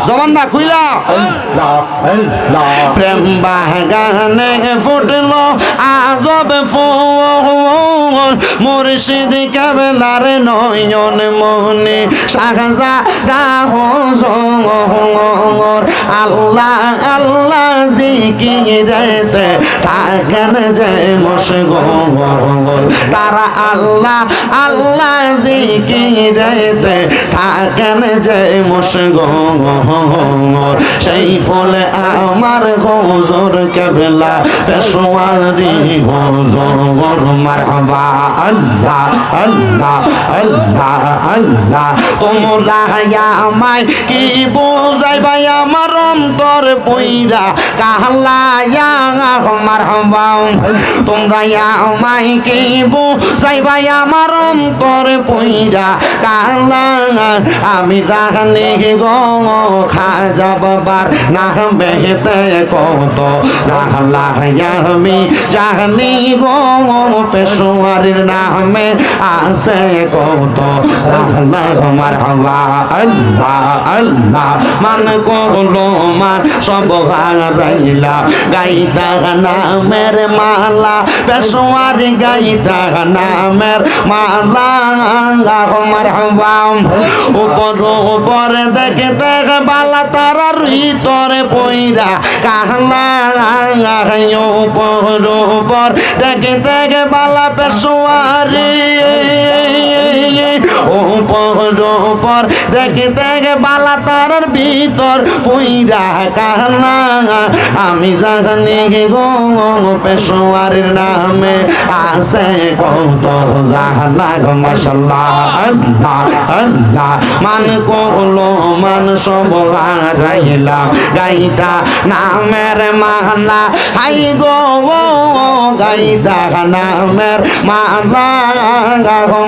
জবান না খুইলা প্রেম বাগানে ফুটলো আজব ফুল মুর্শিদ কেবলার নয়ন মনে শাহজাদা হুজুর আল্লাহ আল্লাহ জিকিরেতে থাকেন যে মশগুল তারা আল্লাহ আল্লাহ জিকিরেতে থাকেন যে মশগুল সেই ফলে আমার হুজুর কেবলা পেশোয়ারি হুজুর মারহাবা আল্লাহ আল্লাহ আল্লাহ আল্লাহ তোমরা আমায় কি বুঝাইবা আমার অন্তর পইরা কাহলায়া মারহাবা তোমরা আমায় কি বুঝাইবা আমার অন্তর পইরা কাহলা আমি জানি গো খাজা বাবার না বেহেতে কত জাহলা আমি জানি গো পেশোয়ারির নামে আছে কত জাহলা মারহাবা আল্লাহ আল্লাহ মান করলো মান সব হারাইলা গাইতা নামের মালা পেশোয়ারি গাইতা নামের মালা মারহাবা উপর উপর দেখে দেখ বালা তারা ভিতরে পইরা কাহলা উপর উপর দেখে দেখে বালা পেশোয়ারি উপর উপর দেখে দেখে বালা তারার ভিতর পইরা কাহলা আমি জানি গো পেশোয়ারির নামে আছে কত জাহলা মাশাআল্লাহ আল্লাহ আল্লাহ মান করলো মান সব হারাইলা গাইতা নামের মালা হাই গো গাইতা নামের মালা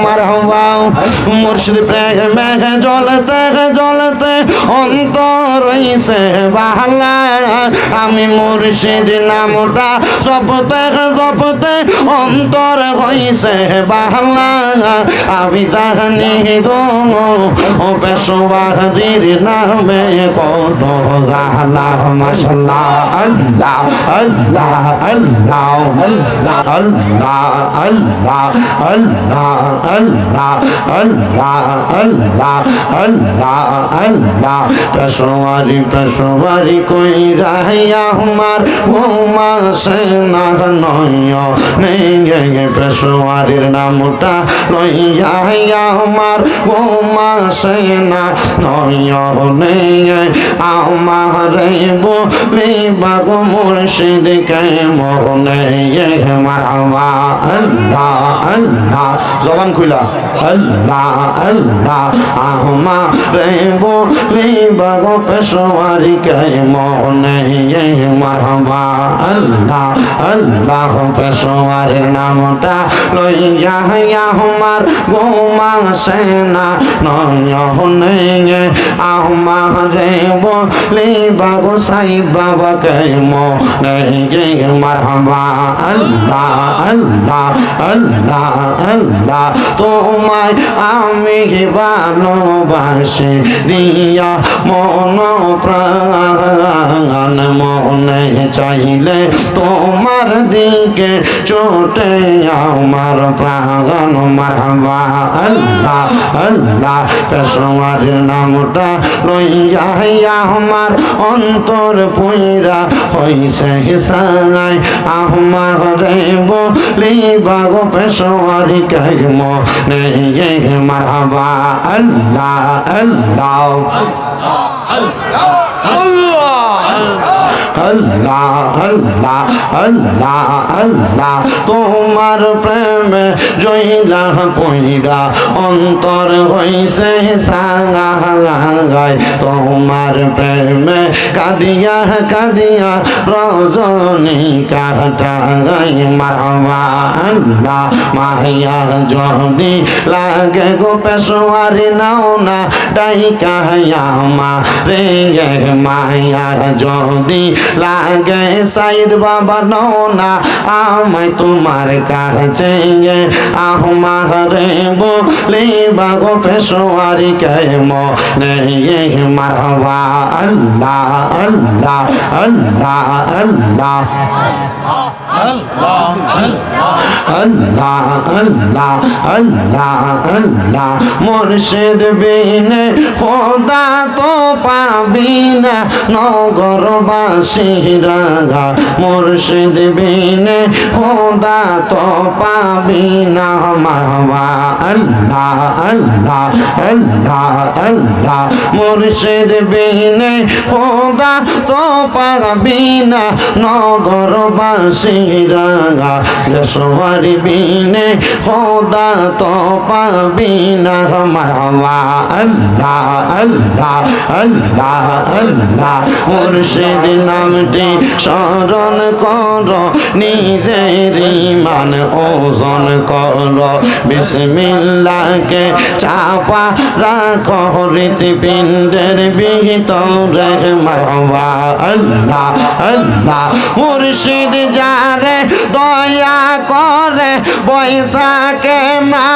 মারহাবা মুর্শিদ প্রেমে জ্বলতে জ্বলতে অন্তর হইছে বাহালা আমি মুর্শিদ নামটা জপতে জপতে অন্তর হইছে বাহালা আমি জানি গো পেশোয়ারির নামে কত জাহলা মাশাআল্লাহ আল্লাহ আল্লাহ আল্লাহ আল্লাহ আল্লাহ আল্লাহ আল্লাহ আল্লাহ আল্লাহ আল্লাহ আল্লাহ পেশোয়ারি পেশোয়ারি কই রাহিয়া আমার ঘুমা সে না নয় নেই পেশোয়ারির নামটা লইয়া আমার ঘুমা সে না নয় আমার বলি বাগো মুর্শিদ কে মোহনে মারহাবা আল্লাহ আল্লাহ জবান খুলা আল্লাহ আল্লাহ আমার বলি বাগো পেশোয়ারি কে মোহনে মারহাবা আল্লাহ আল্লাহ পেশোয়ারির নামটা লইয়া আমার গোমা সেনা নয়নে আমারে বলি বাগো সাই বাবা কে মনে মারহাবা আল্লাহ আল্লাহ আল্লাহ আল্লাহ তোমায় আমি ভালোবাসি দিয়া মন প্রাণ মনে চাইলে তোমার দিকে চোটে আমার প্রাণ মারহাবা আল্লাহ আল্লাহ পেশোয়ারির নামটা লইয়া আমার অন্তর পইরা হইছে হিসাই আমারে বলি বাগো পেশোয়ারি কে মনে মারহাবা আল্লাহ আল্লাহ আল্লাহ আল্লাহ আল্লাহ আল্লাহ আল্লাহ তোমার প্রেমে জইলা পইরা অন্তর হইছে সাঙ্গাই তোমার প্রেমে কাদিয়া কাদিয়া রজনী কাটাই মারহাবা আল্লাহ মাহিয়া যদি লাগে গো পেশোয়ারি নাও না ডাইকা মা রে মাহিয়া যদি লাগে সাইদ বাবা নাও না আমায় তোমার কাছে আহমারে বলে বাগো পেশোয়ারি কে মনে মারহাবা আল্লাহ আল্লাহ আল্লাহ আল্লাহ আল্লাহ আল্লাহ আল্লাহ আল্লাহ মুর্শিদ বিনে খোদা তো পাবি না নগরবাসীরা মুর্শিদ বিনে খোদা তো পাবি না মারহাবা আল্লাহ আল্লাহ আল্লাহ আল্লাহ মুর্শিদ বিনে খোদা তো পাবি না নগরবাসীরা পেশোয়ারি বিনে খোদা তো পাবি না মারহাবা আল্লাহ আল্লাহ আল্লাহ আল্লাহ মুর্শিদ নামটি স্মরণ কর নিজের ইমান ওজন কর বিসমিল্লাহকে চাপা রাখো হৃৎপিণ্ডের ভিতরে মারহাবা আল্লাহ আল্লাহ মুর্শিদ যারে দয়া করে বই থাকে না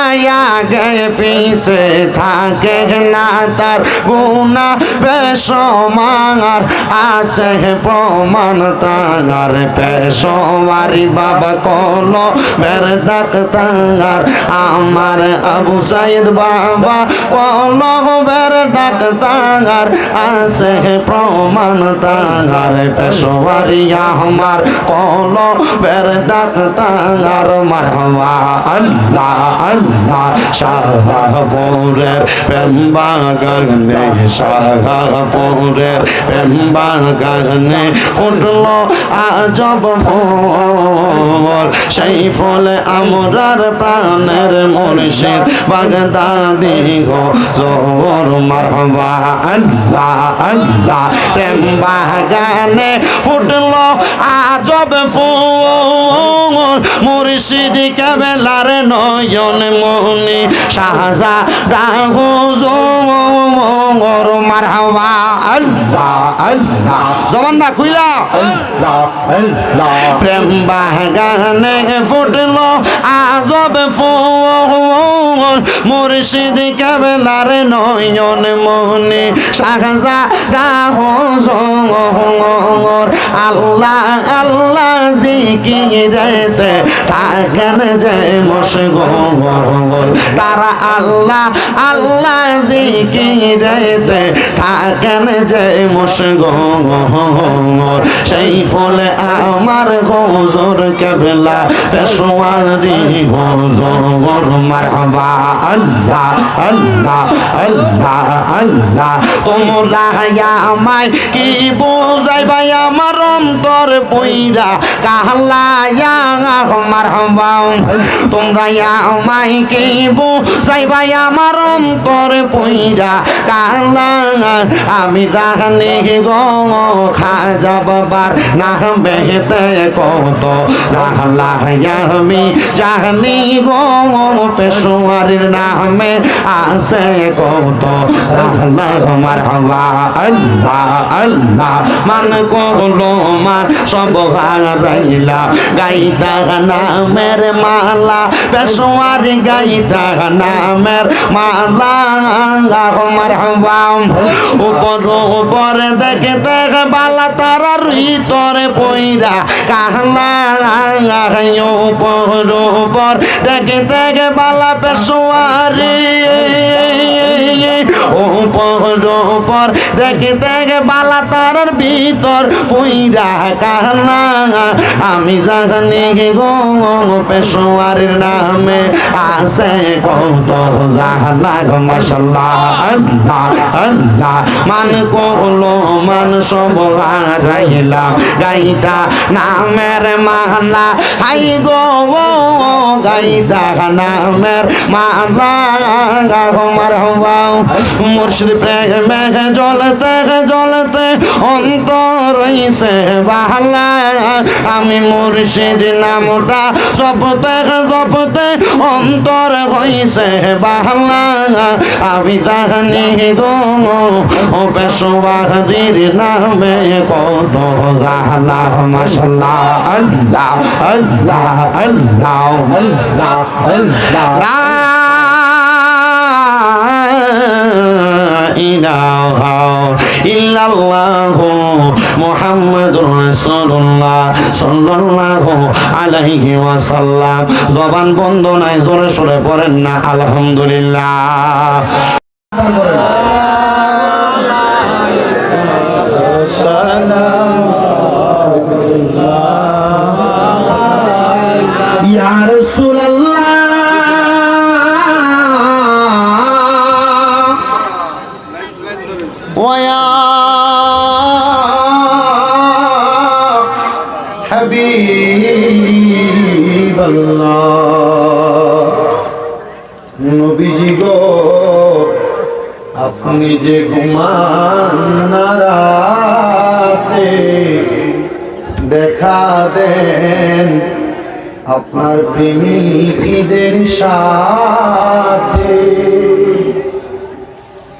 আগে পিছে থাকে না তার গুনাহ বেশমার আছে প্রমাণ তার পেশোয়ারি বাবা কলো বের ডাক্তার আমার আবু সাইদ বাবা কলো বের ডাক্তার আছে প্রমাণ তার পেশোয়ারি আমার কলো বের ডাক্তার মারহাবা আল্লাহ আল্লাহ শাহপুরের প্রেম বাগানে শাহপুরের প্রেম বাগানে ফুটলো আজব ফুল সেই ফুলে আমরার প্রাণের মুর্শিদ বাগদাদি গো জোর মারহাবা আল্লাহ আল্লাহ প্রেম বাগানে ফুটলো আজব ফুল মুর্শিদ কেবলার নয়ন মনি শাহজাদা হুজুর মারহাবা আল্লাহ আল্লাহ জবান না খুইলা আল্লাহ আল্লাহ প্রেম বাগানে ফুটলো আজব ফুল মুর্শিদ কেবলার নয়ন মনি শাহজাদা হুজুর আল্লাহ আল্লাহ জিকিরেতে থাকেন যে মশগুল তারা আল্লাহ আল্লাহ জিকিরেতে থাকেন যে মশগুল সেই ফলে আমার হুজুর কেবলা পেশোয়ারি হুজুর মারহাবা আল্লাহ আল্লাহ আল্লাহ আল্লাহ তোমরা আমায় কি বুঝাইবা আমার অন্তর পইরা কাহলায়া মারহাবা তোমরা আমায় কি বুঝাইবা আমার অন্তর পইরা কাহলা আমি জানি গো খাজা বাবার নাম বেহেতে কত জাহলা আমি জানি গো পেশোয়ারির নামে আছে কত জাহলা মারহাবা আল্লাহ আল্লাহ মান কহলো মান সব হারাইলা গাইতা নামের মালা পেশোয়ারি গাইতা নামের মালা মারহাবা উপর উপর দেখে দেখে বালা তারা ভিতরে পইরা কাহলা উপর উপর দেখে দেখে বালা পেশোয়ারি উপর উপর দেখে দেখে বালা তারার ভিতর পইরা কাহলা আমি জানি গো পেশোয়ারির নামে আছে কত জাহলা মাশাআল্লাহ আল্লাহ আল্লাহ মান কহলো মান সব হারাইলা গাইতা নামের মালা হাই গো গাইতা নামের মালা মারহাবা মুর্শিদ প্রেমে জ্বলতে জ্বলতে অন্তর হইছে বাহালা আমি মুর্শিদ নামটা জপতে জপতে অন্তর হইছে বাহালা আমি জানি গো ও পেশোয়াদের নামে কত জাহালা মাশাআল্লাহ আল্লাহ আল্লাহ আল্লাহ আল্লাহ আল্লাহ ইলাহা ইল্লাল্লাহু মুহাম্মাদুর রাসূলুল্লাহ সাল্লাল্লাহু আলাইহি ওয়াসাল্লাম জবান বন্ধ নাই জোরে সোরে পড়েন না আলহামদুলিল্লাহ ইয়া রাসূলুল্লাহ ويا حبيب الله নবীজি গো আপনি যে ঘুমান না রাতে দেখা দেন আপনার প্রেমিকদের সাথে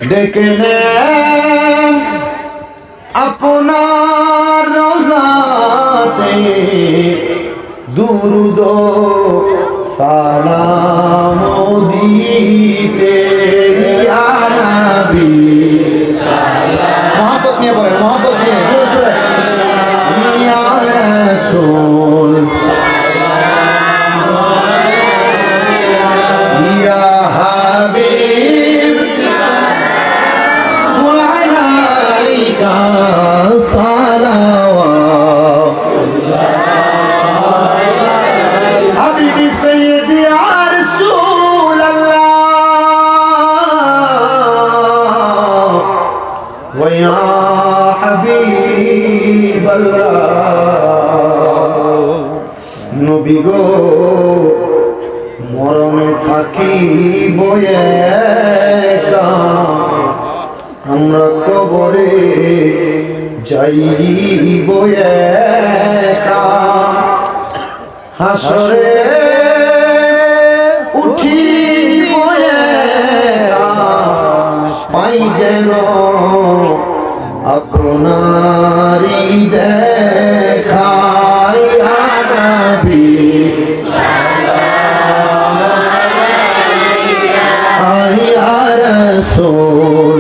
ডেকে নেন আপনার রোজাতে দুরুদ সালাম দিতে ইয়া নবী সালাম মহব্বত নিয়ে বলেন মহব্বত নিয়ে জোরে সোরে ইয়া রাসূল সালাম ইয়া হাবিব حبيبي سيدي يا رسول الله ويا حبيب الله নবী গো মরণে থাকি বয়ে আমরা কবরে যাইব একা হাসরে উঠিব একা পাই যেন আপনারি দেখা ইয়া নবী সাল্লাল্লাহু আলাইহি ইয়া রাসূল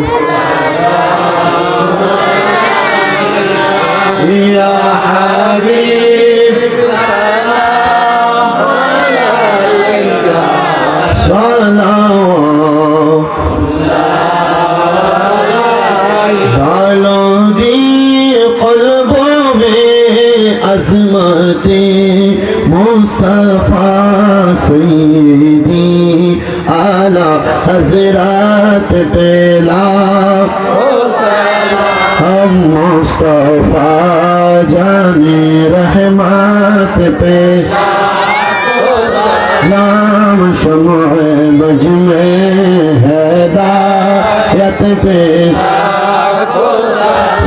يا حبيب سلام عليك صلوات डालो दी क़ल्बों में अज़मते मुस्तफ़ा सय्यदी आला हज़रत पेला हम मुस्तफ़ा जाने रहमत पे नाम शम्अ बज में हिदायत पे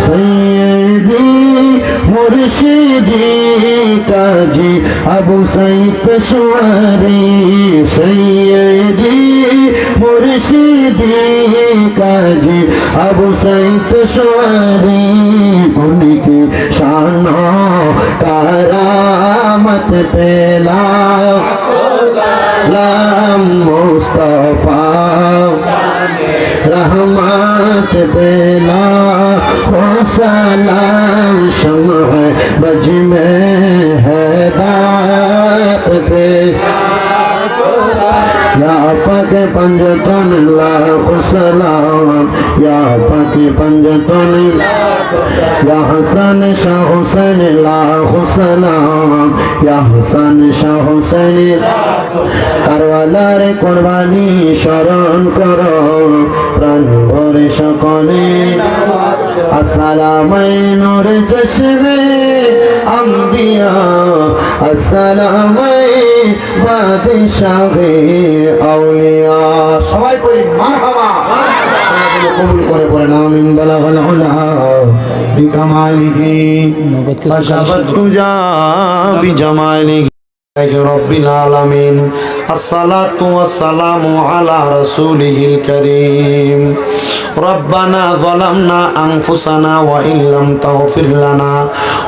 सय्यदी मुर्शिदी काजी अबू सईद पेशवारी सय्यदी मुर्शिदी काजी अबू सईद पेशवारी उनकी शानो करामत पेला लाम मुस्तफा रहमत पेला सलाम शम्अ बज में हिदायत पे या पाक पंजतन लाख सलाम या पाक पंजतन या हसन शाह हुसैन लाख सलाम या हसन शाह हुसैन करवालार कुर्बानी शरण करो प्राण भरे सकले अस्सलामु नूर चश्मे अंबिया अस्सलामु बादशाहे আউলিয়া। সবাই পড়ি মারহাবা। আল্লাহ কবুল করে পড়েন আমিন। বালাগাল উলা বিকামালিহি ফাশাবাত তুজা বিজামালিহি রব্বিল আলামিন। আসসালাতু ওয়াসসালামু আলা রাসূলিহিল কারীম। রব্বানা যালামনা আনফুসানা ওয়া ইল্লাম তাগফির লানা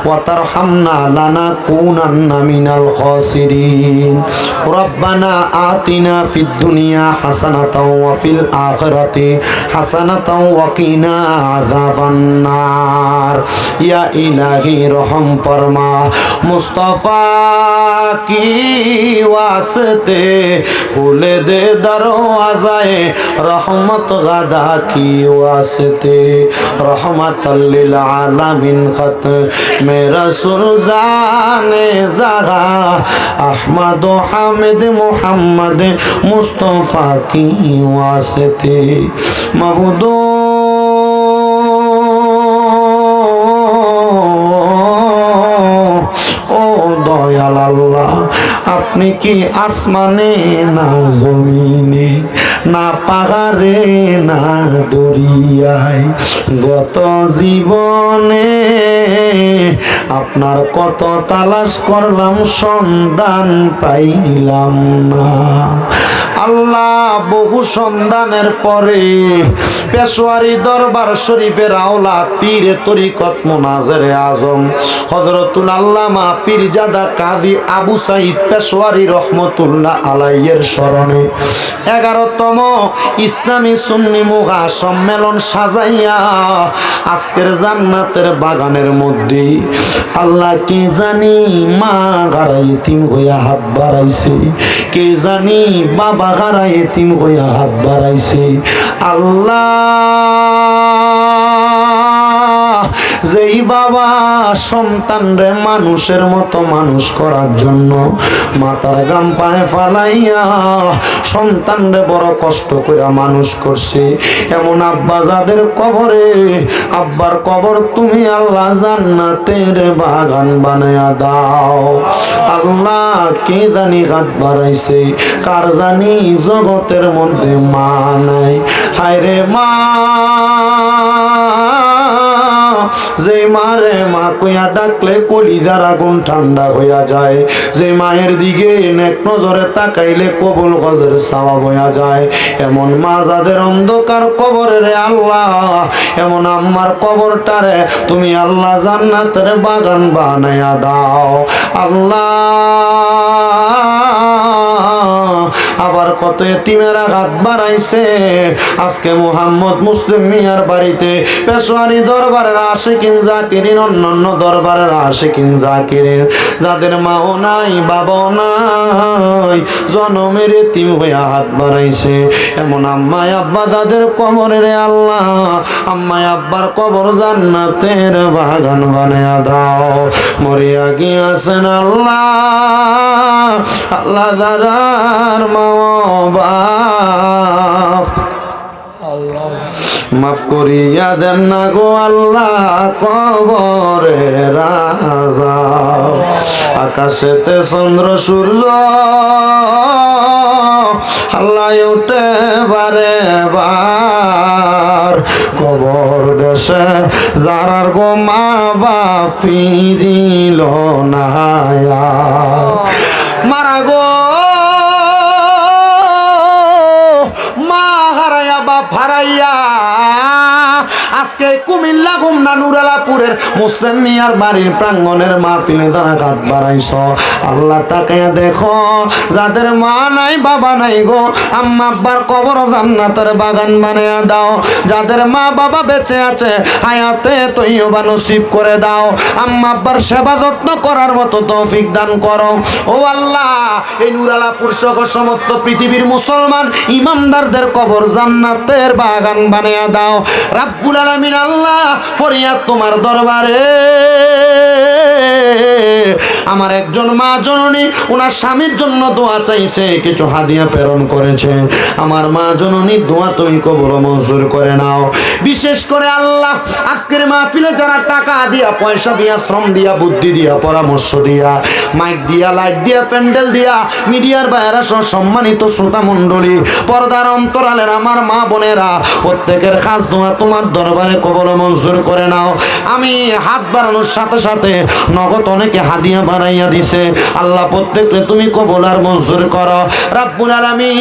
ওয়া তারহামনা লানাকুনান্না মিনাল খাসিরিন। রব্বানা আতিনা ফিদ দুনিয়া হাসানাতাও ওয়া ফিল আখিরাতি হাসানাতাও ওয়া কিনা আযাবান নার। ইয়া ইলাহি রহম ফরমা মুস্তাফা কি ওয়াস্তে খুলে দে দরওয়াজায়ে রহমত গাদা কি ওয়াস্তে রহমাতাল লিল আলামিন খত মে রাসূল জানে জাগা আহমদ হামিদ মুহাম্মদ মুস্তাফা কি ওয়াস্তে মাবুদ দয়াল আল্লাহ, আপনি কি আসমানে না জমিনে না পাহাড়ে না দরিয়ায় গত জীবনে আপনার কত তালাশ করলাম সন্ধান পাইলাম না। আল্লাহ বহু সন্ধানের পরে পেশোয়ারি দরবার শরীফের আওলাদ পীরে তরিকত মুনাজেরে আজম হযরতুল আল্লামা পীরজাদা কাজী আবু সাঈদ পেশোয়ারি রহমতুল্লাহ আলাইহির স্মরণে 11তম ইসলামী সুন্নি মুগা সম্মেলন সাজাইয়া আজকের জান্নাতের বাগানের মধ্যে আল্লাহ কে জানি মা গারা ইতিম হইয়া হাত বাড়াইছে, কে জানি বাবা গারা ইতিম হইয়া হাত বাড়াইছে। আল্লাহ যেই বাবা সন্তান রে মানুষের মতো মানুষ করার জন্য মাথার গাম পায়ে ফালাইয়া সন্তান রে বড় কষ্ট করে মানুষ করছে, এমন আব্বা যাদের কবরে আব্বার কবর তুমি আল্লাহ জান্নাতের বাগান বানায়া দাও। আল্লাহ কে জানি হাত বাড়াইছে, কার জানি জগতের মধ্যে মা নাই। হায় রে মা, যে মারে মা কইয়া ডাকলে কলিজার আগুন ঠান্ডা হইয়া যায়, যে মায়ের দিকে নেক নজরে তাকাইলে কবুল গজের সওয়াব হইয়া যায়, এমন মা যাদের অন্ধকার কবরে রে আল্লাহ, এমন আম্মার কবরটারে তুমি আল্লাহ জান্নাতের বাগান বানায়া দাও। আল্লাহ আবার কত এতিমেরা হাত বাড়াইছে, আজকে মুহাম্মদ মুসলিম মিয়ার বাড়িতে পেশোয়ারি দরবারের আশিকিন জাকিরিন, অন্যান্য দরবারের আশিকিন জাকিরিন যাদের মাও নাই বাবাও নাই জনমের এতিম হইয়া হাত বাড়াইছে, এমন আম্মায় আব্বা যাদের কবরে রে আল্লাহ, আম্মায় আব্বার কবর জান্নাতের বাগান বানায়া দাও। মরিয়া গিয়াছেন আল্লাহ, আল্লাহ দারার মা বাপ মাফ করিয়া দেন না গো আল্লাহ কবরে রাজা। আকাশেতে চন্দ্র সূর্য আল্লাহ উঠে বারে বার, কবর দেশে যারার গো মা বাপ ফিরিল না মারা গো মা হারাইয়া বাপ হারাইয়া আজকে কুমিল্লা গুমনা নুরালাপুরের মুসলিম মিয়ার বাড়ির প্রাঙ্গণের মাহফিলে যারা হাত বাড়াইছ, আল্লাহ তাকায়া দেখো যাদের মা নাই বাবা নাই গো, আম্মা আব্বার কবর জান্নাতের বাগান বানায়া দাও। যাদের মা বাবা বেঁচে আছে হায়াতে তৈয়বা নসিব করে দাও, আম্মা আব্বার সেবা যত্ন করার মতো তৌফিক দান করো। ও আল্লাহ এই নুরালাপুর সহ সমস্ত পৃথিবীর মুসলমান ইমানদারদের কবর জান্নাতের বাগান বানায়া দাও। রাব্বুল আলামিন আল্লাহ ফরিয়াদ তোমার দরবারে, আমার একজন মা জননী ওনার স্বামীর জন্য দোয়া চাইছে, কিছু হাদিয়া প্রেরণ করেছে। আমার মা জননীর দোয়া তুমি কবুল মঞ্জুর করে নাও। বিশেষ করে আল্লাহ আজকের মাহফিলে যারা টাকা দিয়া, পয়সা দিয়া, শ্রম দিয়া, বুদ্ধি দিয়া, পরামর্শ দিয়া, মাইক দিয়া, লাইট দিয়া, প্যান্ডেল দিয়া, মিডিয়ার বাইরা সহ সম্মানিত শ্রোতা মণ্ডলী, পর্দার অন্তরালের আমার মা বোনেরা, প্রত্যেকের খাস দোয়া তোমার দরবারে কবুল মঞ্জুর করে নাও। আমি হাত বাড়ানোর সাথে সাথে নগদ অনেকে হাদিয়া বাড়াইয়া দিছে। আল্লাহ প্রত্যেককে তুমি কবুল আর মঞ্জুর করো রাব্বুল আলামিন।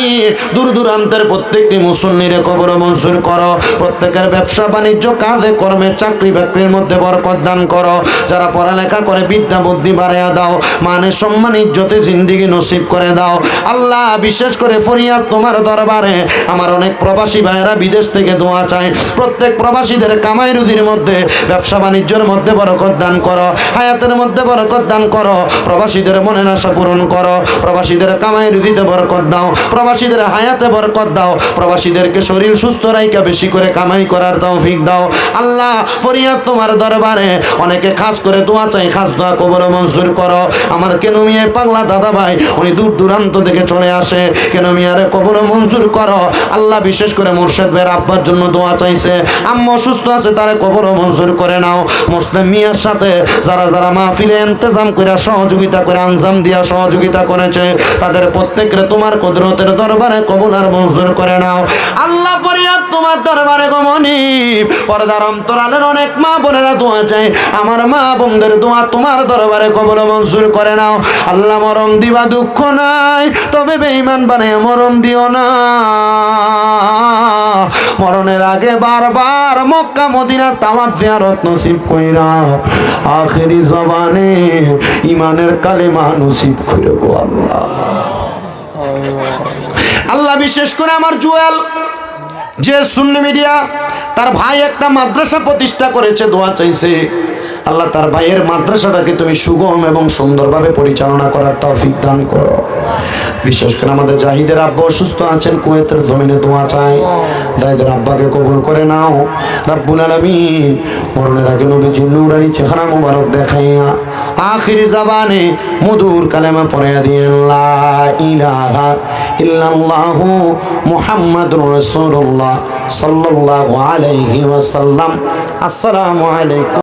দূর দূরান্তের প্রত্যেকটি মুসল্লিরে কবুল মঞ্জুর করো। প্রত্যেকের ব্যবসা বাণিজ্য, কাজে কর্মে, চাকরি বাকরির মধ্যে বরকত দান করো। যারা পড়ালেখা করে বিদ্যা বুদ্ধি বাড়াইয়া দাও, মানে সম্মান ইজ্জতে জিন্দেগি নসিব করে দাও আল্লাহ। বিশেষ করে ফরিয়াদ তোমার দরবারে, আমার অনেক প্রবাসী ভাইয়েরা বিদেশ থেকে দোয়া চায়। প্রত্যেক প্রবাসীদের কামাই রুজির মধ্যে, ব্যবসা বাণিজ্যের মধ্যে বরকত দান করো, হায়াতের মধ্যে বরকত দান করো। প্রবাসীদের মনের আশা পূরণ করো, প্রবাসীদের কামাই রুজিতে বরকত দাও, প্রবাসীদের হায়াতে বরকত দাও, প্রবাসীদেরকে শরীর সুস্থ রাইকা বেশি করে কামাই করার তৌফিক দাও আল্লাহ। ফরিয়াদ তোমার দরবারে, অনেকে খাস করে দোয়া চাই, খাস দোয়া কবুল মঞ্জুর করো। আমার কেন মিয়া পাগলা দাদা ভাই, উনি দূর দূরান্ত থেকে চলে আসে, কেন মিয়ারে কবুল মঞ্জুর করো আল্লাহ। বিশেষ করে মুর্শেদ ভাইয়ের আব্বার জন্য দোয়া চাইছে, আম্মা অসুস্থ আছে, তারে কবুল মঞ্জুর করে নাও। মুসলিম মিয়ার সাথে যারা যারা মাহফিলে ইন্তজাম করে সহযোগিতা করে, আঞ্জাম দিয়া সহযোগিতা করেছে, তাদের প্রত্যেকরে তোমার কুদরতের দরবারে কবুল আর মঞ্জুর করে নাও আল্লাহ। ফরিয়াদ তোমার দরবারে গমনি, পর্দার অন্তরালের অনেক মা বোনেরা দোয়া চায়, আমার মা বোনদের দোয়া তোমার দরবারে কবুল মঞ্জুর করে নাও আল্লাহ। মরম দিবা দুঃখ নাই, তবে বেঈমান বানায় মরম দিও না। মরণের আগে বারবার মক্কা মদিনা তাওয়াফ জিয়ারত নসিব কইরা, আখেরি জবানে ইমানের কালেমা নসিব করে গো আল্লাহ। আল্লাহ বিশেষ করে আমার জুয়েল যে সুন্নি মিডিয়া, তার ভাই একটা মাদ্রাসা প্রতিষ্ঠা করেছে, দোয়া চাইছে আল্লাহ তার ভাইয়ের মাদ্রাসাটাকে তুমি সুগম এবং সুন্দরভাবে পরিচালনা করার তৌফিক দান করো। বিশেষ করে আমাদের জাহিদের আব্বা অসুস্থ আছেন, কুয়েতের জমিনে দোয়া চাই, জাহিদের আব্বাকে কবুল করে নাও রাব্বুল আলামিন। মরণের আগে নবীজির নূরানি চেহারা মুবারক দেখাইয়া আখিরি জবানে মধুর কালেমা পড়াইয়া দিয়েন, লা ইলাহা ইল্লাল্লাহু মুহাম্মাদুর রাসূলুল্লাহ সাল্লাল্লাহু আলাইহি ওয়াসাল্লাম। আসসালামু আলাইকুম।